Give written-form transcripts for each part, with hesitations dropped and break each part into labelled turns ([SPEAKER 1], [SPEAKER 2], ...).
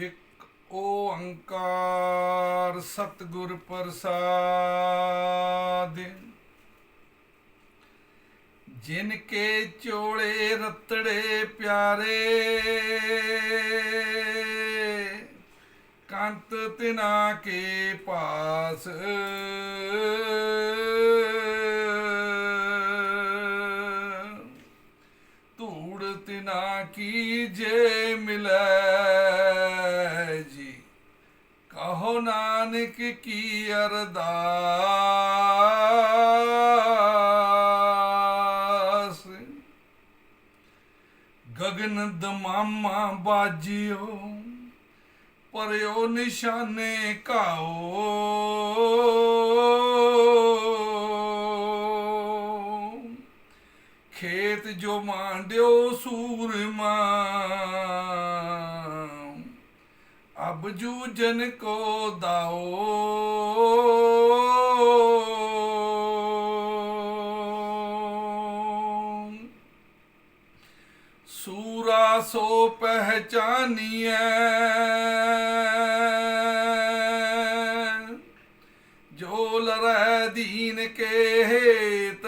[SPEAKER 1] एक ओंकार सतगुर प्रसाद। जिनके चोले रतड़े प्यारे, कंत तिना के पास। धूड़ तिना की जे मिले जी, कहो नानक की अरदास। गगन दमामा बाजियो, परयो निशाने काओ। खेत जो मांड्यो सूरमा, अब जूझन को दाओ। सूरा सो पहचानिए, जो लरै दीन के हेत।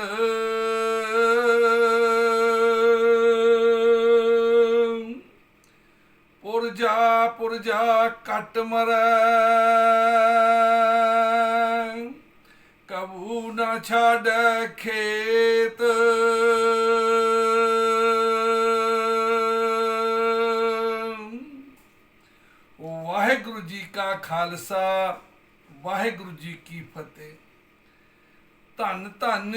[SPEAKER 1] पुरजा कट मरै, कबू न छाड़ै खेत। वाहिगुरु जी का खालसा, वाहिगुरु जी की फतेह। धन धन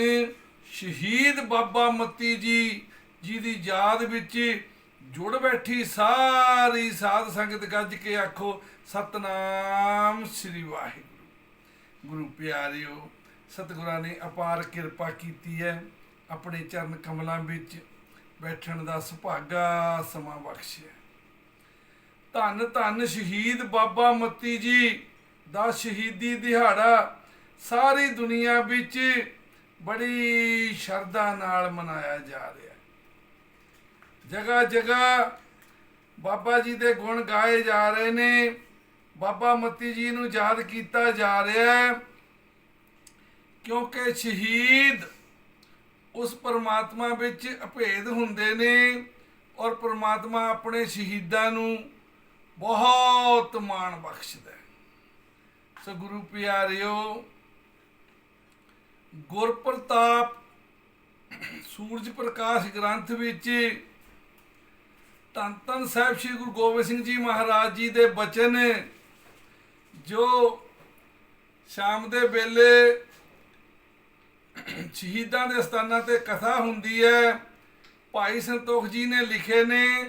[SPEAKER 1] शहीद बाबा मती जी दी याद विच जुड़ बैठी सारी साध संगत। गज के आखो सतनाम श्री वाहिगुरु। गुरु प्यारिओ, सतगुरां ने अपार किरपा कीती है। अपने चरण कमलों विच बैठण दा सुभागा समा बख्शिया। धन धन शहीद बाबा मती जी दा शहीदी दिहाड़ा सारी दुनिया विच बड़ी शरधा नाल मनाया जा रहा है। जगह जगह बाबा जी दे गुण गाए जा रहे ने, बाबा मती जी नूं याद किया जा रहा है, क्योंकि शहीद उस परमात्मा विच अभेद हुंदे ने और परमात्मा अपने शहीदां नूं बहुत मान बख्शदा है। सो गुरु प्यारिओ, गुरप्रताप सूरज प्रकाश ग्रंथ विच धन धन साहिब श्री गुरु गोबिंद सिंह जी महाराज जी दे बचन, जो शाम दे वेले शहीदां दे स्थानां ते कथा हुंदी है, भाई संतोख जी ने लिखे ने।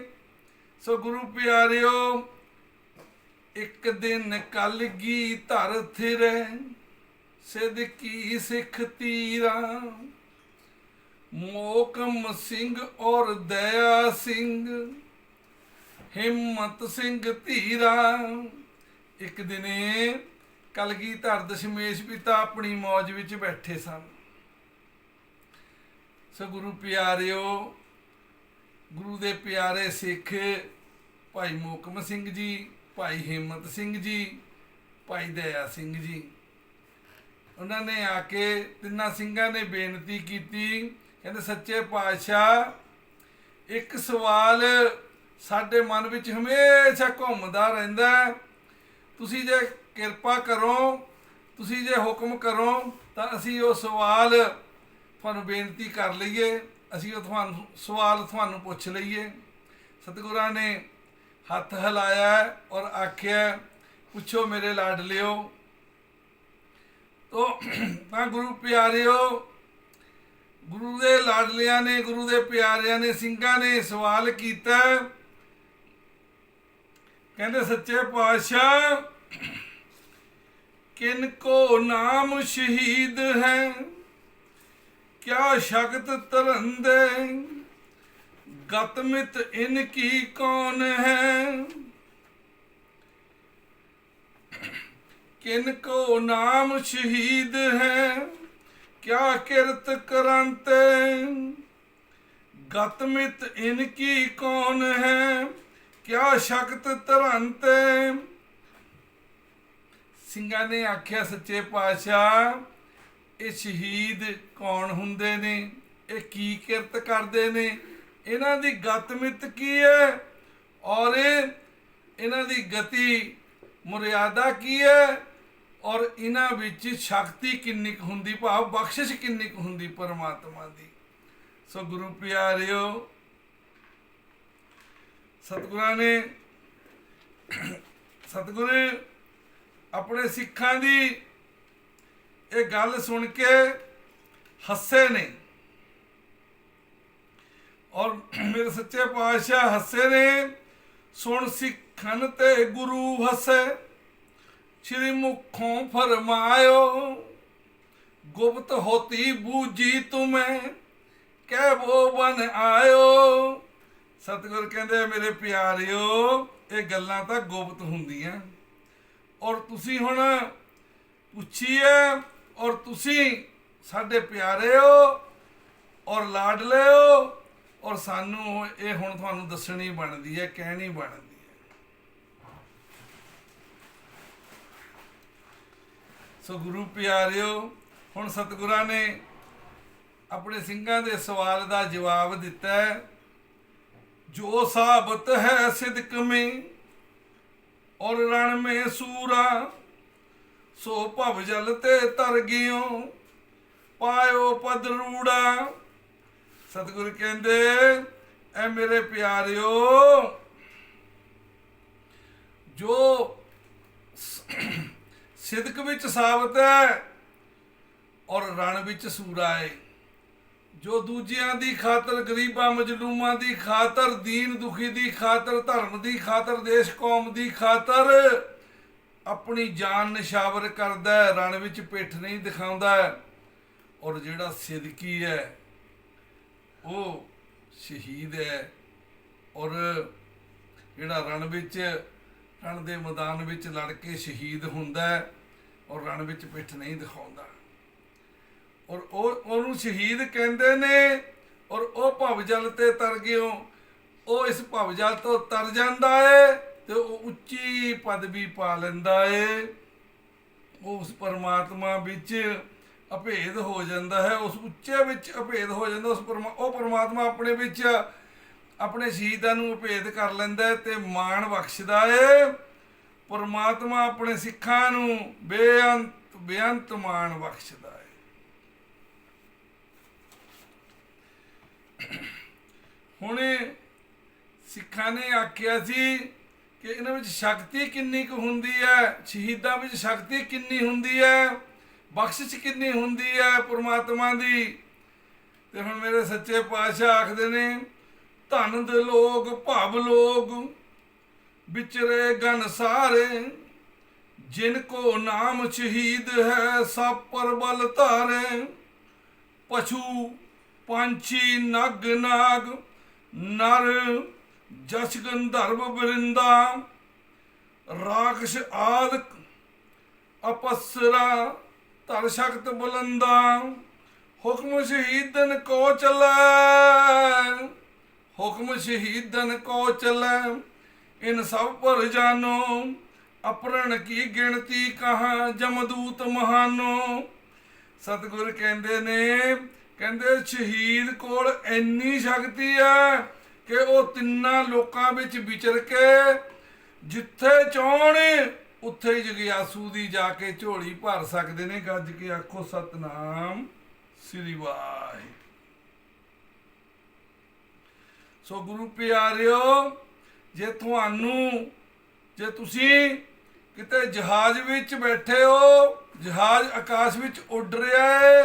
[SPEAKER 1] सो गुरु प्यारिओ, एक दिन कलगी धर थिरै, सिद्दकी सिख तीरा। मोकम सिंह और दया सिंह, हिम्मत सिंह धीरा। एक दिने कलगीधर दशमेश पिता अपनी मौज विच बैठे सन। सो गुरु प्यारिओ, गुरु दे प्यारे सिख भाई मोकम सिंह जी, भाई हिम्मत सिंह जी, भाई दया सिंह जी, उन्होंने आके तिन्ना सिंघां ने बेनती की। कहते सच्चे पातशाह, एक सवाल साडे मन विच हमेशा घूमदा रहिंदा, तुसी जे किरपा करो, तुसी जे हुक्म करो तां असीं वो सवाल तुहानूं बेनती कर लईए, असीं वो तुहानूं सवाल तुहानूं पुछ लईए। सतगुरां ने हत्थ हिलाया और आख्या, पुछो मेरे लाडलिओ। तो गुरु प्यारिओ, गुरु दे लाडलियां ने, गुरु दे प्यारियां ने, सिंघां ने सवाल किया। कहते सच्चे पातशाह, किनको नाम शहीद है, क्या शगत तरंदे, गतमित इनकी कौन है। किनको नाम शहीद है, क्या किरत करंते, गतमित इनकी कौन है। ਕਿਆ ਸ਼ਕਤ ਧਰੰਤ। ਸਿੰਘਾਂ ਨੇ ਆਖਿਆ ਸੱਚੇ ਪਾਤਸ਼ਾਹ ਇਹ ਸ਼ਹੀਦ ਕੌਣ ਹੁੰਦੇ ਨੇ, ਇਹ ਕੀ ਕਿਰਤ ਕਰਦੇ ਨੇ, ਇਹਨਾਂ ਦੀ ਗਤ ਮਿੱਤ ਕੀ ਹੈ ਔਰ ਇਹਨਾਂ ਦੀ ਗਤੀ ਮਰਿਆਦਾ ਕੀ ਹੈ ਔਰ ਇਹਨਾਂ ਵਿੱਚ ਸ਼ਕਤੀ ਕਿੰਨੀ ਕੁ ਹੁੰਦੀ, ਭਾਵ ਬਖਸ਼ਿਸ਼ ਕਿੰਨੀ ਕੁ ਹੁੰਦੀ ਪਰਮਾਤਮਾ ਦੀ। ਸੋ ਗੁਰੂ ਪਿਆਰਿਓ, ਸਤਿਗੁਰੂ ਆਪਣੇ ਸਿੱਖਾਂ ਦੀ ਇਹ ਗੱਲ ਸੁਣ ਕੇ ਹੱਸੇ ਨੇ ਔਰ ਮੇਰੇ ਸੱਚੇ ਪਾਤਸ਼ਾਹ ਹੱਸੇ ਨੇ। ਸੁਣ ਸਿੱਖਨ ਤੇ ਗੁਰੂ ਹੱਸੇ, श्री मुखों फरमायो गुप्त होती बूझी तुम्हें कै वो बन आयो। सतगुर कहते मेरे प्यारिओ ये गल्लां तां गुप्त हुंदियां और तुसी हुण पुछी है और तुसी साडे प्यारे हो और लाडले हो और सानू ये हुण तुहानू दसणी बनदी है, कहनी बनदी। सो गुरु प्यारिओ हुण सतगुरां ने अपने सिंघां दे सवाल का जवाब दिता है। जो साबत है सिदक में और रण में सूरा, सो भव जल ते तर गियो पायो पद रूड़ा। सतगुरु कहंदे ऐ मेरे प्यारिओ जो सिदक विच साबत है और रण विच सूरा है, जो दूजियां दी खातर, गरीबां मजलूमां दी खातर, दीन दुखी दी खातर, धर्म दी खातर, देश कौम दी खातर अपनी जान निशावर करदा है, रण विच पिठ नहीं दिखाउंदा है। और जिहड़ा सिदकी है वो शहीद है और जिहड़ा रण विच रण दे मैदान विच लड़ के शहीद हुंदा है और रण विच पिठ नहीं दिखाउंदा और ਉਹਨੂੰ शहीद कहंदे ने। और ਉਹ ਭਵ ਜਲ ਤੇ ਤਰ ਗਿਓ, ਉਹ ਇਸ ਭਵ ਜਲ ਤੋਂ ਤਰ ਜਾਂਦਾ ਹੈ ਤੇ ਉਹ ਉੱਚੀ ਪਦਵੀ ਪਾ ਲੈਂਦਾ ਹੈ, ਉਸ ਪਰਮਾਤਮਾ ਵਿੱਚ ਅਭੇਦ ਹੋ ਜਾਂਦਾ ਹੈ, ਉਸ ਉੱਚੇ ਵਿੱਚ ਅਭੇਦ ਹੋ ਜਾਂਦਾ। ਉਹ ਪਰਮਾਤਮਾ ਆਪਣੇ ਵਿੱਚ ਆਪਣੇ ਸ਼ਹੀਦਾਂ ਨੂੰ ਅਭੇਦ ਕਰ ਲੈਂਦਾ ਤੇ ਮਾਣ ਬਖਸ਼ਦਾ ਹੈ। ਪਰਮਾਤਮਾ ਆਪਣੇ ਸਿੱਖਾਂ ਨੂੰ ਬੇਅੰਤ ਮਾਣ ਬਖਸ਼ਦਾ ਹੈ। ਹੁਣ ਸਿੱਖਾਂ ਨੇ ਆਖਿਆ ਸੀ ਕਿ ਇਹਨਾਂ ਵਿੱਚ ਸ਼ਕਤੀ ਕਿੰਨੀ ਕੁ ਹੁੰਦੀ ਹੈ, ਸ਼ਹੀਦਾਂ ਵਿੱਚ ਸ਼ਕਤੀ ਕਿੰਨੀ ਹੁੰਦੀ ਹੈ, ਬਖਸ਼ਿਸ਼ ਕਿੰਨੀ ਹੁੰਦੀ ਹੈ ਪਰਮਾਤਮਾ ਦੀ। ਤੇ ਹੁਣ ਮੇਰੇ ਸੱਚੇ ਪਾਤਸ਼ਾਹ ਆਖਦੇ ਨੇ ਧਨ ਦੇ ਲੋਗ ਭਵ ਲੋਗ ਵਿਚਰੇ ਗਨ ਸਾਰੇ, जिन को नाम शहीद है सब पर बल धारे। पशु पंछी नग नाग नर जस गंधर्व वृंदा, राक्षस आद अपसरा धर शक्त बुलंदा। हुक्म शहीदन को चलै, हुक्म शहीदन को चलै, इन सब पर जानो अपरण की गिनती कहाँ जमदूत महानो। सतगुर कहते ने कहते शहीद कोल इन्नी शक्ति है कि वो तिन्ना लोकां विच विचर के जिथे चाहण उत्थे जगियासू दी जाके झोली भर सकते ने। गज के आखो सतनाम श्री वाहिगुरू। सो गुरु प्यारिओ जे तुहानू जे तुसी किते जहाज विच बैठे हो, जहाज आकाश विच उड़ रहा है,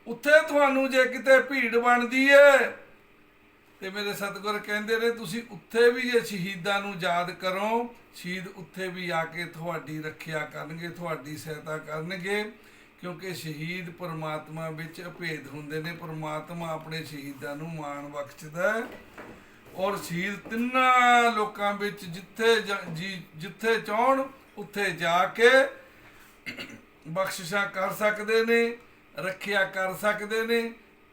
[SPEAKER 1] उत्थे तुहानू जे किते भीड़ बनदी है ते मेरे सतगुर कहंदे ने तुसी उत्थे भी जे शहीदां नू याद करो, शहीद उत्थे भी आके तुहाडी रखिया करनगे, तुहाडी सहायता करनगे, क्योंकि शहीद परमात्मा विच अभेद हुंदे ने। परमात्मा अपने शहीदां नू माण बख्शदा है और शहीद तिन्ना लोकां विच जिथे चाहण उत्थे जाके बख्शिशां कर सकते ने, रखिया कर सकते ने,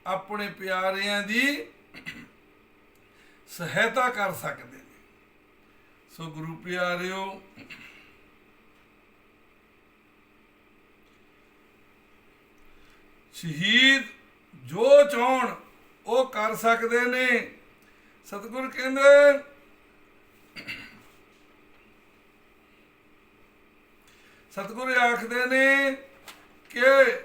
[SPEAKER 1] अपने प्यारियां दी सहायता कर सकते हैं। ਸੋ ਗੁਰੂ ਪਿਆਰਿਓ, ਸ਼ਹੀਦ ਜੋ ਚਾਹਣ ਉਹ ਕਰ ਸਕਦੇ ਨੇ। ਸਤਿਗੁਰ ਕਹਿੰਦੇ ਸਤਿਗੁਰ ਆਖਦੇ ਨੇ ਕਿ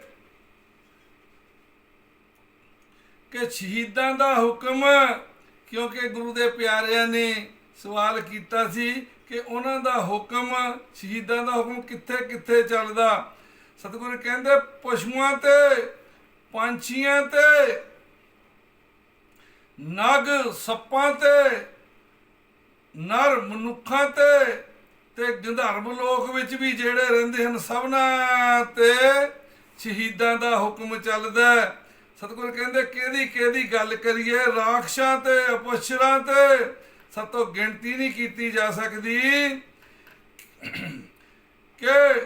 [SPEAKER 1] ਸ਼ਹੀਦਾਂ ਦਾ ਹੁਕਮ, ਕਿਉਂਕਿ ਗੁਰੂ ਦੇ ਪਿਆਰਿਆਂ ਨੇ ਸਵਾਲ ਕੀਤਾ ਸੀ ਕਿ ਉਹਨਾਂ ਦਾ ਹੁਕਮ, ਸ਼ਹੀਦਾਂ ਦਾ ਹੁਕਮ ਕਿੱਥੇ ਕਿੱਥੇ ਚੱਲਦਾ। ਸਤਿਗੁਰ ਕਹਿੰਦੇ ਪਸ਼ੂਆਂ ਤੇ, ਪੰਛੀਆਂ ਤੇ, ਨਗ ਸੱਪਾਂ ਤੇ, ਨਰ ਮਨੁੱਖਾਂ ਤੇ ਗੰਧਰਵ ਲੋਕ ਵਿੱਚ ਵੀ ਜਿਹੜੇ ਰਹਿੰਦੇ ਹਨ, ਸਭਨਾਂ ਤੇ ਸ਼ਹੀਦਾਂ ਦਾ ਹੁਕਮ ਚੱਲਦਾ। ਸਤਿਗੁਰ ਕਹਿੰਦੇ ਕਿਹਦੀ ਕਿਹਦੀ ਗੱਲ ਕਰੀਏ, ਰਾਖਸ਼ਾਂ ਤੇ, ਅਪਸ਼ਰਾਂ ਤੇ ਸਾਤੋਂ ਗਿਣਤੀ ਨਹੀਂ ਕੀਤੀ ਜਾ ਸਕਦੀ ਕਿ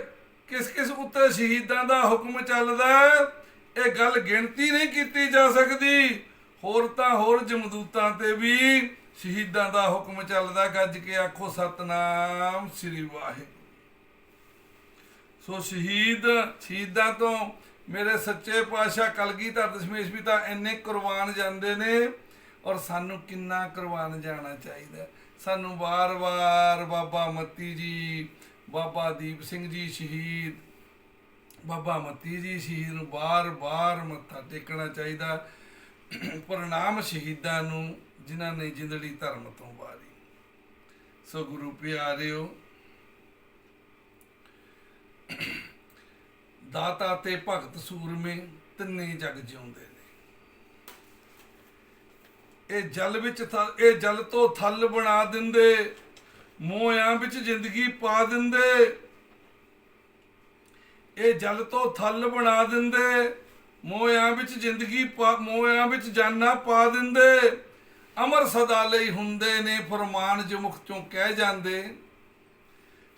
[SPEAKER 1] ਕਿਸ ਕਿਸ ਉੱਤੇ ਸ਼ਹੀਦਾਂ ਦਾ ਹੁਕਮ ਚੱਲਦਾ। ਇਹ ਗੱਲ ਗਿਣਤੀ ਨਹੀਂ ਕੀਤੀ ਜਾ ਸਕਦੀ। ਹੋਰ ਤਾਂ ਹੋਰ ਜਮਦੂਤਾਂ ਤੇ ਵੀ ਸ਼ਹੀਦਾਂ ਦਾ ਹੁਕਮ ਚੱਲਦਾ। ਗੱਜ ਕੇ ਆਖੋ ਸਤਨਾਮ ਸ੍ਰੀ ਵਾਹਿਗੁਰੂ। ਸੋ ਸ਼ਹੀਦਾਂ ਤੋਂ ਮੇਰੇ ਸੱਚੇ ਪਾਤਸ਼ਾਹ ਕਲਗੀਧਰ ਦਸ਼ਮੇਸ਼ ਪਿਤਾ ਇੰਨੇ ਕੁਰਬਾਨ ਜਾਂਦੇ ਨੇ, ਔਰ ਸਾਨੂੰ ਕਿੰਨਾ ਕੁਰਬਾਨ ਜਾਣਾ ਚਾਹੀਦਾ। ਸਾਨੂੰ ਵਾਰ-ਵਾਰ ਬਾਬਾ ਮੱਤੀ ਜੀ, ਬਾਬਾ ਦੀਪ ਸਿੰਘ ਜੀ ਸ਼ਹੀਦ, ਬਾਬਾ ਮੱਤੀ ਜੀ ਸ਼ਹੀਦ ਨੂੰ ਵਾਰ-ਵਾਰ ਮੱਥਾ ਟੇਕਣਾ ਚਾਹੀਦਾ। ਪ੍ਰਣਾਮ ਸ਼ਹੀਦਾਂ ਨੂੰ ਜਿਨ੍ਹਾਂ ਨੇ ਜਿੰਦੜੀ ਧਰਮ ਤੋਂ ਵਾਰੀ। ਸੋ ਗੁਰੂ ਪਿਆਰਿਓ, ਦਾਤਾ ਤੇ ਭਗਤ ਸੂਰਮੇ ਤਿੰਨੇ ਜਗ ਜਿਉਂਦੇ ਨੇ। ਇਹ ਜਲ ਤੋਂ ਥਲ ਬਣਾ ਦਿੰਦੇ, ਮੋਹਿਆਂ ਵਿੱਚ ਜ਼ਿੰਦਗੀ ਪਾ ਦਿੰਦੇ। ਇਹ ਜਲ ਤੋਂ ਥਲ ਬਣਾ ਦਿੰਦੇ, ਮੋਹਿਆਂ ਵਿੱਚ ਜਾਨਾਂ ਪਾ ਦਿੰਦੇ। ਅਮਰ ਸਦਾ ਲਈ ਹੁੰਦੇ ਨੇ, ਫਰਮਾਨ ਜੋ ਮੁਖ ਚੋਂ ਕਹਿ ਜਾਂਦੇ।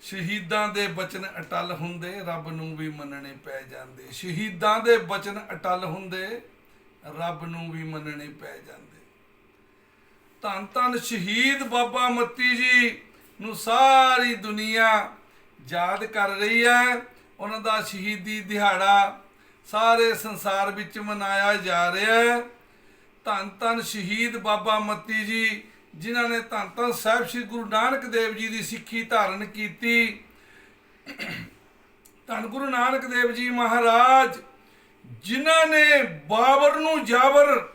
[SPEAKER 1] ਸ਼ਹੀਦਾਂ ਦੇ ਬਚਨ ਅਟਲ ਹੁੰਦੇ, ਰੱਬ ਨੂੰ ਵੀ ਮੰਨਣੇ ਪੈ ਜਾਂਦੇ। ਸ਼ਹੀਦਾਂ ਦੇ ਬਚਨ ਅਟਲ ਹੁੰਦੇ, ਰੱਬ ਨੂੰ ਵੀ ਮੰਨਣੇ ਪੈ ਜਾਂਦੇ। ਧੰਨ ਧੰਨ ਸ਼ਹੀਦ ਬਾਬਾ ਮੱਤੀ ਜੀ ਨੂੰ ਸਾਰੀ ਦੁਨੀਆ ਯਾਦ ਕਰ ਰਹੀ ਹੈ। ਉਹਨਾਂ ਦਾ ਸ਼ਹੀਦੀ ਦਿਹਾੜਾ ਸਾਰੇ ਸੰਸਾਰ ਵਿੱਚ ਮਨਾਇਆ ਜਾ ਰਿਹਾ ਹੈ। ਧੰਨ ਧੰਨ ਸ਼ਹੀਦ ਬਾਬਾ ਮੱਤੀ ਜੀ, ਜਿਨ੍ਹਾਂ ਨੇ ਧੰਨ ਧੰਨ ਸਾਹਿਬ ਸ੍ਰੀ ਗੁਰੂ ਨਾਨਕ ਦੇਵ ਜੀ ਦੀ ਸਿੱਖੀ ਧਾਰਨ ਕੀਤੀ। ਧੰਨ ਗੁਰੂ ਨਾਨਕ ਦੇਵ ਜੀ ਮਹਾਰਾਜ, ਜਿਨ੍ਹਾਂ ਨੇ ਬਾਬਰ ਨੂੰ ਜਾਬਰ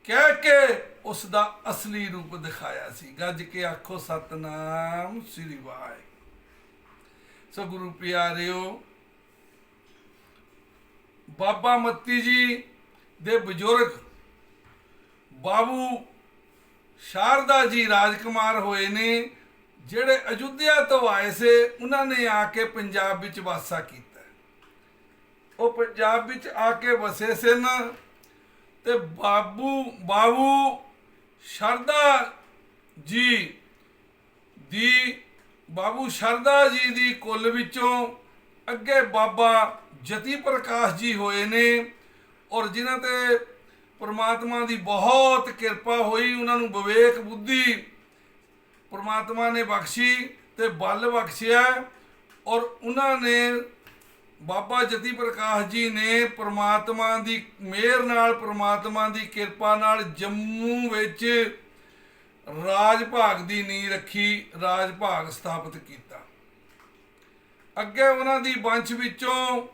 [SPEAKER 1] ਕਹਿ ਕੇ ਉਸ ਦਾ ਅਸਲੀ ਰੂਪ ਦਿਖਾਇਆ ਸੀ। ਗੱਜ ਕੇ ਆਖੋ ਸਤਨਾਮ ਸ੍ਰੀ ਵਾਹਿਗੁਰੂ। ਸੋ ਗੁਰੂ ਪਿਆਰਿਓ, ਬਾਬਾ ਮੱਤੀ ਜੀ ਦੇ ਬਜ਼ੁਰਗ ਬਾਬੂ ਸ਼ਾਰਦਾ ਜੀ ਰਾਜਕੁਮਾਰ ਹੋਏ ਨੇ, ਜਿਹੜੇ ਅਯੁੱਧਿਆ ਤੋਂ ਆਏ ਸੇ। ਉਹਨਾਂ ਨੇ ਆ ਕੇ ਪੰਜਾਬ ਵਿੱਚ ਵਾਸਾ ਕੀਤਾ। ਉਹ ਪੰਜਾਬ ਵਿੱਚ ਆ ਕੇ ਵਸੇ ਸਨ ਤੇ ਬਾਬੂ ਸ਼ਾਰਦਾ ਜੀ ਦੀ ਕੁੱਲ ਵਿੱਚੋਂ ਅੱਗੇ ਬਾਬਾ ਜਤੀ ਪ੍ਰਕਾਸ਼ ਜੀ ਹੋਏ ਨੇ, ਔਰ ਜਿਨ੍ਹਾਂ ਤੇ ਪਰਮਾਤਮਾ ਦੀ ਬਹੁਤ ਕਿਰਪਾ ਹੋਈ। ਉਹਨਾਂ ਨੂੰ ਵਿਵੇਕ ਬੁੱਧੀ ਪਰਮਾਤਮਾ ਨੇ ਬਖਸ਼ੀ ਤੇ ਬਲ ਬਖਸ਼ਿਆ, ਔਰ ਉਹਨਾਂ ਨੇ, ਬਾਬਾ ਜਤੀ ਪ੍ਰਕਾਸ਼ ਜੀ ਨੇ ਪਰਮਾਤਮਾ ਦੀ ਮਿਹਰ ਨਾਲ, ਪਰਮਾਤਮਾ ਦੀ ਕਿਰਪਾ ਨਾਲ ਜੰਮੂ ਵਿੱਚ ਰਾਜ ਭਾਗ ਦੀ ਨੀਂਹ ਰੱਖੀ, ਰਾਜ ਭਾਗ ਸਥਾਪਿਤ ਕੀਤਾ। ਅੱਗੇ ਉਹਨਾਂ ਦੀ ਵੰਸ਼ ਵਿੱਚੋਂ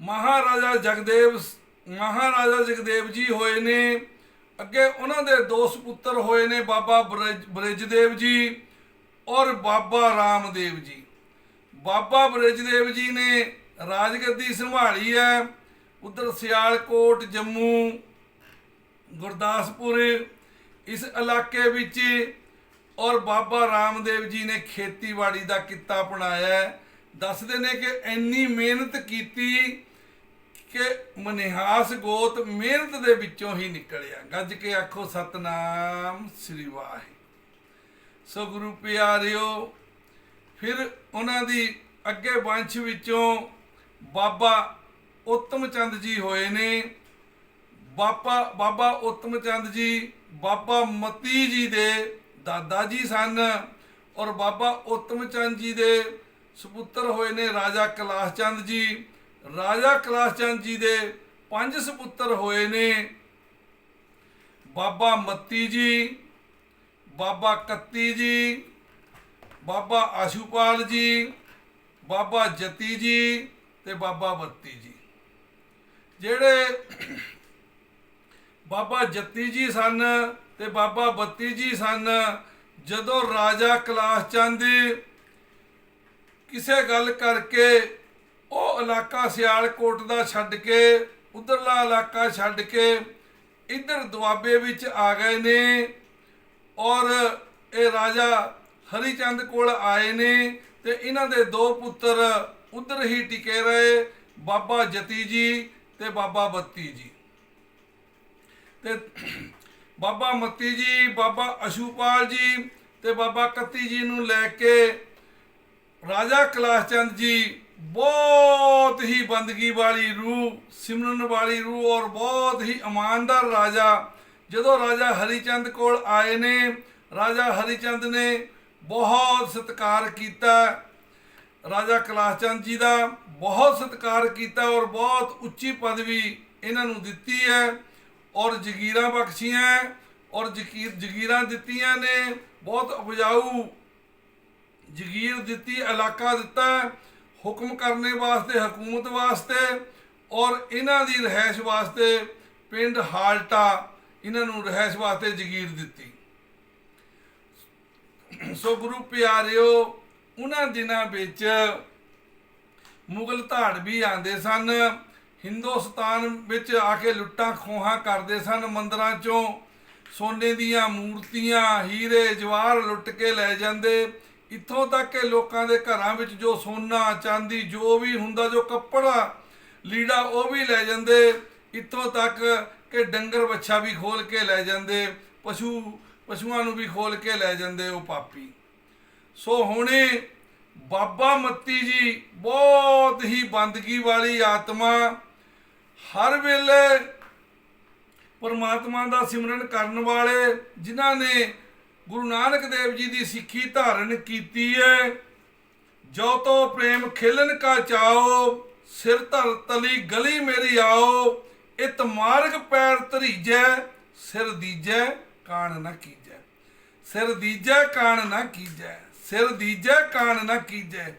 [SPEAKER 1] ਮਹਾਰਾਜਾ ਜਗਦੇਵ ਜੀ ਹੋਏ ਨੇ। ਅੱਗੇ ਉਹਨਾਂ ਦੇ ਦੋ ਸੁਪੁੱਤਰ ਹੋਏ ਨੇ, ਬਾਬਾ ਬ੍ਰਿਜਦੇਵ ਜੀ ਔਰ ਬਾਬਾ ਰਾਮਦੇਵ ਜੀ। ਬਾਬਾ ਬ੍ਰਿਜਦੇਵ ਜੀ ਨੇ ਰਾਜਗੱਦੀ ਸੰਭਾਲੀ ਹੈ। ਉਧਰ ਸਿਆਲਕੋਟ, ਜੰਮੂ, ਗੁਰਦਾਸਪੁਰ ਇਸ ਇਲਾਕੇ ਵਿੱਚ, ਔਰ ਬਾਬਾ ਰਾਮਦੇਵ ਜੀ ਨੇ ਖੇਤੀਬਾੜੀ ਦਾ ਕਿੱਤਾ ਅਪਣਾਇਆ। ਦੱਸਦੇ ਨੇ ਕਿ ਇੰਨੀ ਮਿਹਨਤ ਕੀਤੀ ਕਿ ਮਨਿਹਾਸ ਗੋਤ ਮਿਹਨਤ ਦੇ ਵਿੱਚੋਂ ਹੀ ਨਿਕਲਿਆ। ਗੱਜ ਕੇ ਆਖੋ ਸਤਨਾਮ ਸ੍ਰੀ ਵਾਹਿਗੁਰੂ। ਸੋ ਗੁਰੂ ਪਿਆਰਿਓ, ਫਿਰ ਉਹਨਾਂ ਦੀ ਅੱਗੇ ਵੰਸ਼ ਵਿੱਚੋਂ ਬਾਬਾ ਉੱਤਮ ਚੰਦ ਜੀ ਹੋਏ ਨੇ। ਬਾਬਾ ਉੱਤਮ ਚੰਦ ਜੀ ਬਾਬਾ ਮਤੀ ਜੀ ਦੇ ਦਾਦਾ ਜੀ ਸਨ। ਔਰ ਬਾਬਾ ਉਤਮ ਚੰਦ ਜੀ ਦੇ ਸਪੁੱਤਰ ਹੋਏ ਨੇ ਰਾਜਾ ਕੈਲਾਸ਼ ਚੰਦ ਜੀ। ਰਾਜਾ ਕੈਲਾਸ਼ ਚੰਦ ਜੀ ਦੇ 5 ਸਪੁੱਤਰ ਹੋਏ ਨੇ, ਬਾਬਾ ਮੱਤੀ ਜੀ, ਬਾਬਾ ਕੱਤੀ ਜੀ, ਬਾਬਾ ਆਸ਼ੂਪਾਲ ਜੀ, ਬਾਬਾ ਜਤੀ ਜੀ ਤੇ ਬਾਬਾ ਬੱਤੀ ਜੀ। ਜਿਹੜੇ ਬਾਬਾ ਜਤੀ ਜੀ ਸਨ ਤੇ ਬਾਬਾ ਬੱਤੀ ਜੀ ਸਨ, ਜਦੋਂ ਰਾਜਾ ਕੈਲਾਸ਼ ਚੰਦ ਕਿਸੇ ਗੱਲ ਕਰਕੇ ਉਹ ਇਲਾਕਾ ਸਿਆਲਕੋਟ ਦਾ ਛੱਡ ਕੇ, ਉਧਰਲਾ ਇਲਾਕਾ ਛੱਡ ਕੇ ਇੱਧਰ ਦੁਆਬੇ ਵਿੱਚ ਆ ਗਏ ਨੇ। ਔਰ ਇਹ ਰਾਜਾ ਹਰੀਚੰਦ ਕੋਲ ਆਏ ਨੇ ਤੇ ਇਹਨਾਂ ਦੇ 2 ਪੁੱਤਰ ਉਧਰ ਹੀ ਟਿਕੇ ਰਹੇ, ਬਾਬਾ ਜਤੀ ਜੀ ਤੇ ਬਾਬਾ ਬੱਤੀ ਜੀ। ਤੇ ਬਾਬਾ ਮੱਤੀ ਜੀ, ਬਾਬਾ ਆਸ਼ੂਪਾਲ ਜੀ ਤੇ ਬਾਬਾ ਕੱਤੀ ਜੀ ਨੂੰ ਲੈ ਕੇ ਰਾਜਾ ਕੈਲਾਸ਼ ਚੰਦ ਜੀ ਬਹੁਤ ਹੀ ਬੰਦਗੀ ਵਾਲੀ ਰੂਹ, ਸਿਮਰਨ ਵਾਲੀ ਰੂਹ ਔਰ ਬਹੁਤ ਹੀ ਇਮਾਨਦਾਰ ਰਾਜਾ, ਜਦੋਂ ਰਾਜਾ ਹਰੀਚੰਦ ਕੋਲ ਆਏ ਨੇ, ਰਾਜਾ ਹਰੀਚੰਦ ਨੇ ਬਹੁਤ ਸਤਿਕਾਰ ਕੀਤਾ, ਰਾਜਾ ਕੈਲਾਸ਼ ਚੰਦ ਜੀ ਦਾ ਬਹੁਤ ਸਤਿਕਾਰ ਕੀਤਾ ਔਰ ਬਹੁਤ ਉੱਚੀ ਪਦਵੀ ਇਹਨਾਂ ਨੂੰ ਦਿੱਤੀ ਹੈ ਔਰ ਜਗੀਰਾਂ ਬਖਸ਼ੀਆਂ ਔਰ ਜਗੀਰਾਂ ਦਿੱਤੀਆਂ ਨੇ। ਬਹੁਤ ਉਪਜਾਊ ਜਗੀਰ ਦਿੱਤੀ, ਇਲਾਕਾ ਦਿੱਤਾ ਹੁਕਮ ਕਰਨੇ ਵਾਸਤੇ, ਹਕੂਮਤ ਵਾਸਤੇ ਔਰ ਇਹਨਾਂ ਦੀ ਰਿਹਾਇਸ਼ ਵਾਸਤੇ ਪਿੰਡ ਹਾਲਟਾ ਇਹਨਾਂ ਨੂੰ ਰਿਹਾਇਸ਼ ਵਾਸਤੇ ਜਗੀਰ ਦਿੱਤੀ। ਸੋ ਗੁਰੂ ਪਿਆਰਿਓ, ਉਹਨਾਂ ਦਿਨਾਂ ਵਿੱਚ ਮੁਗਲ ਧਾੜ ਵੀ ਆਉਂਦੇ ਸਨ, ਹਿੰਦੁਸਤਾਨ ਵਿੱਚ ਆ ਕੇ ਲੁੱਟਾਂ ਖੋਹਾਂ ਕਰਦੇ ਸਨ, ਮੰਦਰਾਂ ਚੋਂ ਸੋਨੇ ਦੀਆਂ ਮੂਰਤੀਆਂ, ਹੀਰੇ ਜਵਾਹਰ ਲੁੱਟ ਕੇ ਲੈ ਜਾਂਦੇ। ਇੱਥੋਂ ਤੱਕ ਕਿ ਲੋਕਾਂ ਦੇ ਘਰਾਂ ਵਿੱਚ ਜੋ ਸੋਨਾ ਚਾਂਦੀ ਜੋ ਵੀ ਹੁੰਦਾ, ਜੋ ਕੱਪੜਾ ਲੀੜਾ ਉਹ ਵੀ ਲੈ ਜਾਂਦੇ। ਇੱਥੋਂ ਤੱਕ ਕਿ ਡੰਗਰ ਵੱਛਾ ਵੀ ਖੋਲ ਕੇ ਲੈ ਜਾਂਦੇ, ਪਸ਼ੂਆਂ ਨੂੰ ਵੀ ਖੋਲ ਕੇ ਲੈ ਜਾਂਦੇ ਉਹ ਪਾਪੀ। ਸੋ ਹੁਣੇ ਬਾਬਾ ਮੱਤੀ ਜੀ ਬਹੁਤ ਹੀ ਬੰਦਗੀ ਵਾਲੀ ਆਤਮਾ, ਹਰ ਵੇਲੇ ਪਰਮਾਤਮਾ ਦਾ ਸਿਮਰਨ ਕਰਨ ਵਾਲੇ, ਜਿਨ੍ਹਾਂ ਨੇ ਗੁਰੂ ਨਾਨਕ ਦੇਵ ਜੀ ਦੀ ਸਿੱਖੀ ਧਾਰਨ ਕੀਤੀ ਹੈ। ਜੋ ਤੋ ਪ੍ਰੇਮ ਖੇਲਨ ਕਾ ਚਾਓ, ਸਿਰ ਧਰ ਤਲੀ ਗਲੀ ਮੇਰੀ ਆਓ, ਇਤ ਮਾਰਗ ਪੈਰ ਧਰੀਜੈ, ਸਿਰ ਦੀਜੈ ਕਾਣ ਨਾ ਕੀਜੈ, ਸਿਰ ਦੀਜੈ ਕਾਣ ਨਾ ਕੀਜੈ, ਸਿਰ ਦੀਜੈ ਕਾਣ ਨਾ ਕੀਜੈ।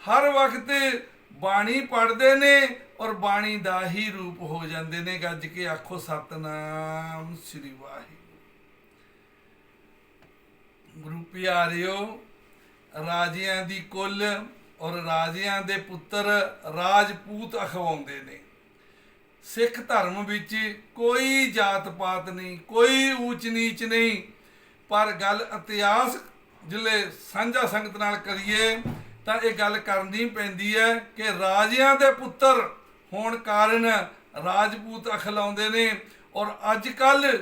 [SPEAKER 1] ਹਰ ਵਕਤ ਬਾਣੀ ਪੜ੍ਹਦੇ ਨੇ ਔਰ ਬਾਣੀ ਦਾ ਹੀ ਰੂਪ ਹੋ ਜਾਂਦੇ ਨੇ। ਗੱਜ ਕੇ ਆਖੋ ਸਤਨਾਮ ਸ੍ਰੀ ਵਾਹਿਗੁਰੂ। ਗੁਰੂ ਪਿਆਰਿਓ, ਰਾਜਿਆਂ ਦੀ ਕੁੱਲ ਔਰ ਰਾਜਿਆਂ ਦੇ ਪੁੱਤਰ ਰਾਜਪੂਤ ਅਖਵਾਉਂਦੇ ਨੇ। ਸਿੱਖ ਧਰਮ ਵਿੱਚ ਕੋਈ ਜਾਤ ਪਾਤ ਨਹੀਂ, ਕੋਈ ਊਚ ਨੀਚ ਨਹੀਂ, ਪਰ ਗੱਲ ਇਤਿਹਾਸ ਜਿਲੇ ਸਾਂਝਾ ਸੰਗਤ ਨਾਲ ਕਰੀਏ ਤਾਂ ਇਹ ਗੱਲ ਕਰਨੀ ਪੈਂਦੀ ਹੈ ਕਿ ਰਾਜਿਆਂ ਦੇ ਪੁੱਤਰ ਹੋਣ ਕਾਰਨ ਰਾਜਪੂਤ ਅਖਲਾਉਂਦੇ ਨੇ। ਔਰ ਅੱਜ ਕੱਲ੍ਹ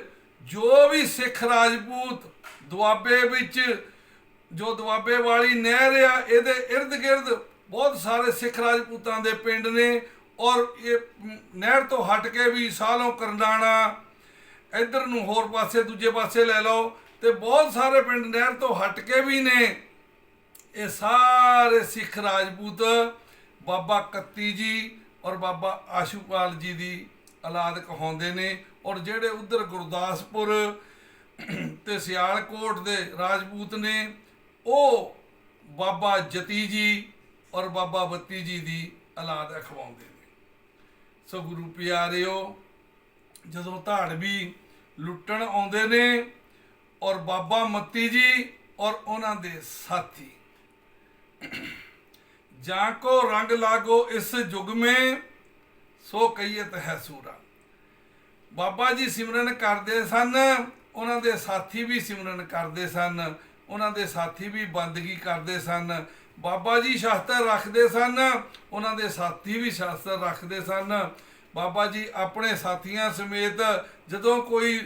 [SPEAKER 1] ਜੋ ਵੀ ਸਿੱਖ ਰਾਜਪੂਤ ਦੁਆਬੇ ਵਿੱਚ, ਜੋ ਦੁਆਬੇ ਵਾਲੀ ਨਹਿਰ ਆ, ਇਹਦੇ ਇਰਦ ਗਿਰਦ ਬਹੁਤ ਸਾਰੇ ਸਿੱਖ ਰਾਜਪੂਤਾਂ ਦੇ ਪਿੰਡ ਨੇ। ਔਰ ਇਹ ਨਹਿਰ ਤੋਂ ਹਟ ਕੇ ਵੀ ਸਾਲੋਂ ਕਰਨਾਣਾ, ਇੱਧਰ ਨੂੰ ਹੋਰ ਪਾਸੇ ਦੂਜੇ ਪਾਸੇ ਲੈ ਲਓ ਤੇ ਬਹੁਤ ਸਾਰੇ ਪਿੰਡ ਨਹਿਰ ਤੋਂ ਹਟ ਕੇ ਵੀ ਨੇ। ਇਹ ਸਾਰੇ ਸਿੱਖ ਰਾਜਪੂਤ ਬਾਬਾ ਕੱਤੀ ਜੀ ਔਰ ਬਾਬਾ ਆਸ਼ੂਪਾਲ ਜੀ ਦੀ ਔਲਾਦ ਕਹਾਉਂਦੇ ਨੇ। ਔਰ ਜਿਹੜੇ ਉਧਰ ਗੁਰਦਾਸਪੁਰ ਤੇ ਸਿਆਲਕੋਟ ਦੇ ਰਾਜਪੂਤ ਨੇ, ਉਹ ਬਾਬਾ ਜਤੀ ਜੀ ਔਰ ਬਾਬਾ ਬੱਤੀ ਜੀ ਦੀ ਔਲਾਦ ਅਖਵਾਉਂਦੇ ਨੇ। ਸੋ ਗੁਰੂ ਪਿਆਰਿਓ, ਜਦੋਂ ਧਾੜਵੀ ਲੁੱਟਣ ਆਉਂਦੇ ਨੇ ਔਰ ਬਾਬਾ ਮੱਤੀ ਜੀ ਔਰ ਉਹਨਾਂ ਦੇ ਸਾਥੀ, ਜਾਂ ਕੋ ਰੰਗ ਲਾਗੋ ਇਸ ਯੁਗ ਮੇਂ ਸੋ ਕਹੀਅਤ ਹੈ ਸੂਰਾ। ਬਾਬਾ ਜੀ ਸਿਮਰਨ ਕਰਦੇ ਸਨ, ਉਹਨਾਂ ਦੇ ਸਾਥੀ ਵੀ ਸਿਮਰਨ ਕਰਦੇ ਸਨ, ਉਹਨਾਂ ਦੇ ਸਾਥੀ ਵੀ ਬੰਦਗੀ ਕਰਦੇ ਸਨ। ਬਾਬਾ ਜੀ ਸ਼ਾਸਤਰ ਰੱਖਦੇ ਸਨ, ਉਹਨਾਂ ਦੇ ਸਾਥੀ ਵੀ ਸ਼ਾਸਤਰ ਰੱਖਦੇ ਸਨ। ਬਾਬਾ ਜੀ ਆਪਣੇ ਸਾਥੀਆਂ ਸਮੇਤ ਜਦੋਂ ਕੋਈ